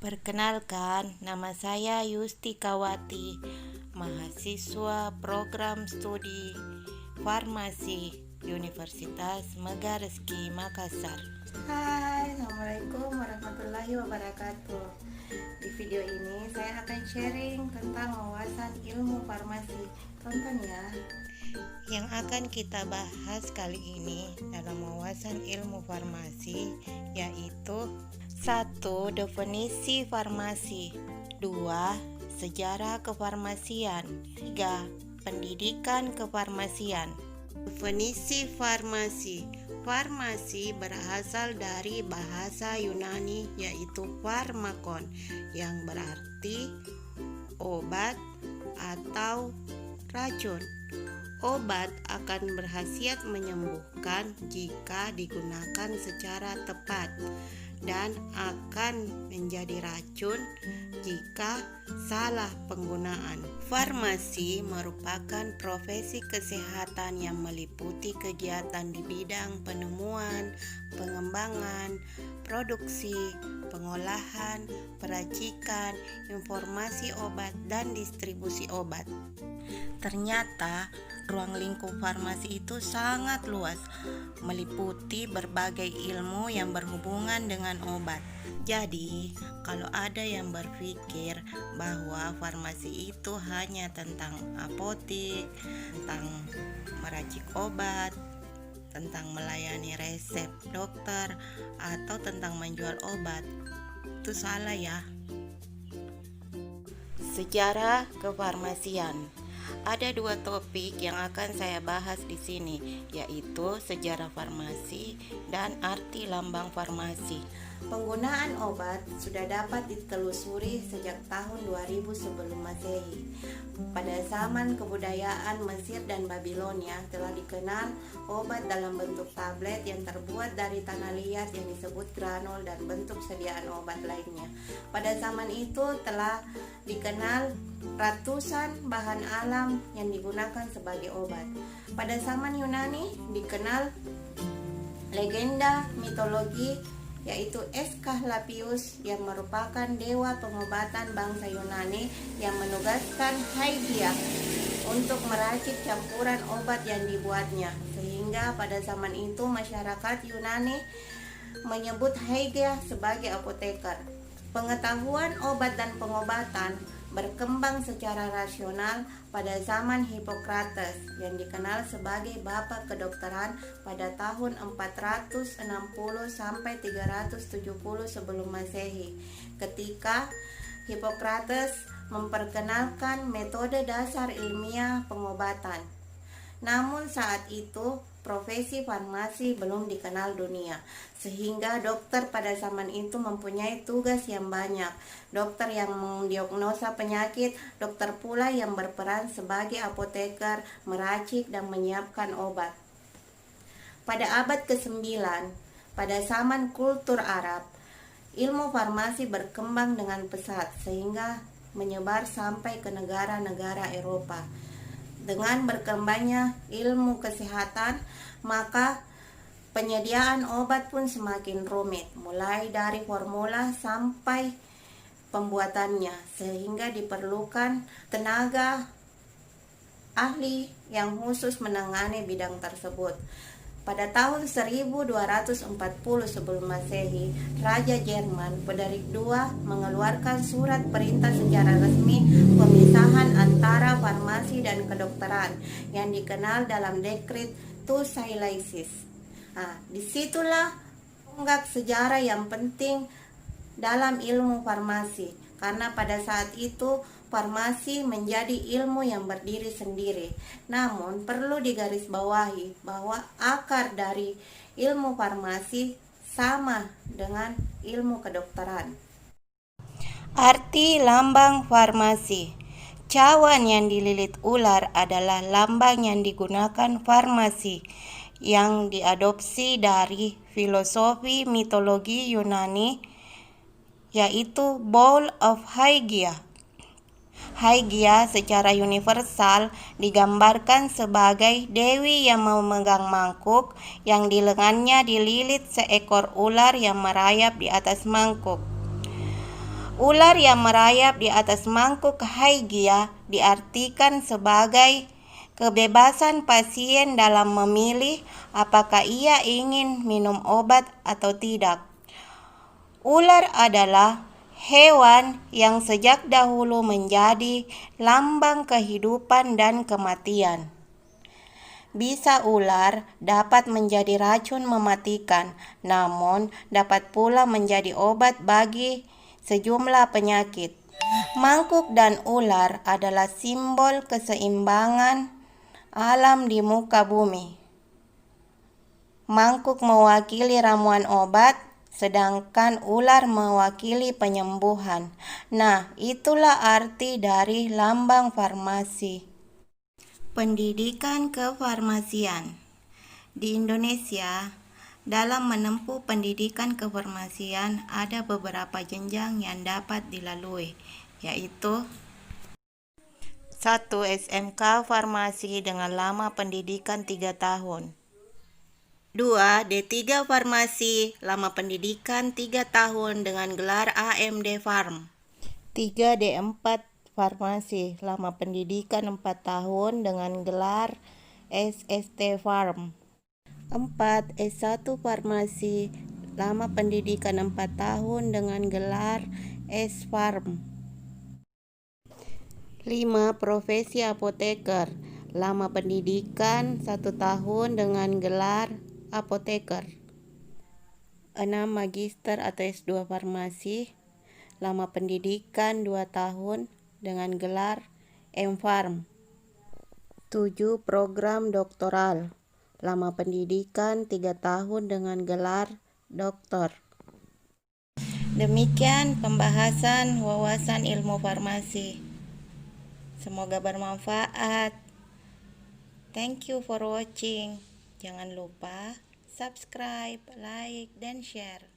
Perkenalkan, nama saya Yustikawati, mahasiswa program studi farmasi Universitas Megarizki Makassar. Hai, Assalamualaikum warahmatullahi wabarakatuh. Di video ini saya akan sharing tentang wawasan ilmu farmasi. Tonton ya. Yang akan kita bahas kali ini dalam wawasan ilmu farmasi yaitu 1. Definisi farmasi, 2. Sejarah kefarmasian, 3. Pendidikan kefarmasian. Definisi farmasi. Farmasi berasal dari bahasa Yunani yaitu pharmakon yang berarti obat atau racun. Obat akan berkhasiat menyembuhkan jika digunakan secara tepat dan akan menjadi racun jika salah penggunaan. Farmasi merupakan profesi kesehatan yang meliputi kegiatan di bidang penemuan, pengembangan, produksi, pengolahan, peracikan, informasi obat, dan distribusi obat. Ternyata ruang lingkup farmasi itu sangat luas, meliputi berbagai ilmu yang berhubungan dengan obat. Jadi, kalau ada yang berpikir bahwa farmasi itu hanya tentang apotik, tentang meracik obat, tentang melayani resep dokter, atau tentang menjual obat, itu salah ya. Sejarah kefarmasian. Ada 2 topik yang akan saya bahas di sini, yaitu sejarah farmasi dan arti lambang farmasi. Penggunaan obat sudah dapat ditelusuri sejak tahun 2000 sebelum Masehi. Pada zaman kebudayaan Mesir dan Babilonia telah dikenal obat dalam bentuk tablet yang terbuat dari tanah liat yang disebut granul dan bentuk sediaan obat lainnya. Pada zaman itu telah dikenal ratusan bahan alam yang digunakan sebagai obat. Pada zaman Yunani dikenal legenda mitologi yaitu Aesculapius yang merupakan dewa pengobatan bangsa Yunani yang menugaskan Hygeia untuk meracik campuran obat yang dibuatnya, sehingga pada zaman itu masyarakat Yunani menyebut Hygeia sebagai apoteker. Pengetahuan obat dan pengobatan berkembang secara rasional pada zaman Hippocrates yang dikenal sebagai bapak kedokteran pada tahun 460 sampai 370 sebelum Masehi, ketika Hippocrates memperkenalkan metode dasar ilmiah pengobatan. Namun saat itu profesi farmasi belum dikenal dunia, sehingga dokter pada zaman itu mempunyai tugas yang banyak. Dokter yang mendiagnosa penyakit, dokter pula yang berperan sebagai apoteker, meracik dan menyiapkan obat. Pada abad ke-9, pada zaman kultur Arab, ilmu farmasi berkembang dengan pesat sehingga menyebar sampai ke negara-negara Eropa. Dengan berkembangnya ilmu kesehatan, maka penyediaan obat pun semakin rumit, mulai dari formula sampai pembuatannya, sehingga diperlukan tenaga ahli yang khusus menangani bidang tersebut. Pada tahun 1240 sebelum Masehi, Raja Jerman Frederick II mengeluarkan surat perintah secara resmi pemisahan antara farmasi dan kedokteran yang dikenal dalam dekret Thucydides. Disitulah tonggak sejarah yang penting dalam ilmu farmasi, karena pada saat itu farmasi menjadi ilmu yang berdiri sendiri. Namun perlu digarisbawahi bahwa akar dari ilmu farmasi sama dengan ilmu kedokteran. Arti lambang farmasi. Cawan yang dililit ular adalah lambang yang digunakan farmasi, yang diadopsi dari filosofi mitologi Yunani, yaitu Bowl of Hygeia. Hygeia secara universal digambarkan sebagai dewi yang memegang mangkuk yang di lengannya dililit seekor ular yang merayap di atas mangkuk. Ular yang merayap di atas mangkuk Haegia diartikan sebagai kebebasan pasien dalam memilih apakah ia ingin minum obat atau tidak. Ular adalah hewan yang sejak dahulu menjadi lambang kehidupan dan kematian. Bisa ular dapat menjadi racun mematikan, namun dapat pula menjadi obat bagi sejumlah penyakit. Mangkuk dan ular adalah simbol keseimbangan alam di muka bumi. Mangkuk mewakili ramuan obat, sedangkan ular mewakili penyembuhan. Nah, itulah arti dari lambang farmasi. Pendidikan kefarmasian. Di Indonesia, dalam menempuh pendidikan kefarmasian ada beberapa jenjang yang dapat dilalui, yaitu 1. SMK Farmasi dengan lama pendidikan 3 tahun. 2. D3 Farmasi, lama pendidikan 3 tahun dengan gelar AMD Farm. 3. D4 Farmasi, lama pendidikan 4 tahun dengan gelar SST Farm. 4. S1 Farmasi, lama pendidikan 4 tahun dengan gelar S-Farm. 5. Profesi apoteker, lama pendidikan 1 tahun dengan gelar apoteker. 6. Magister atau S2 Farmasi, lama pendidikan 2 tahun dengan gelar M-Farm. 7. Program doktoral, lama pendidikan 3 tahun dengan gelar doktor. Demikian pembahasan wawasan ilmu farmasi. Semoga bermanfaat. Thank you for watching. Jangan lupa subscribe, like, dan share.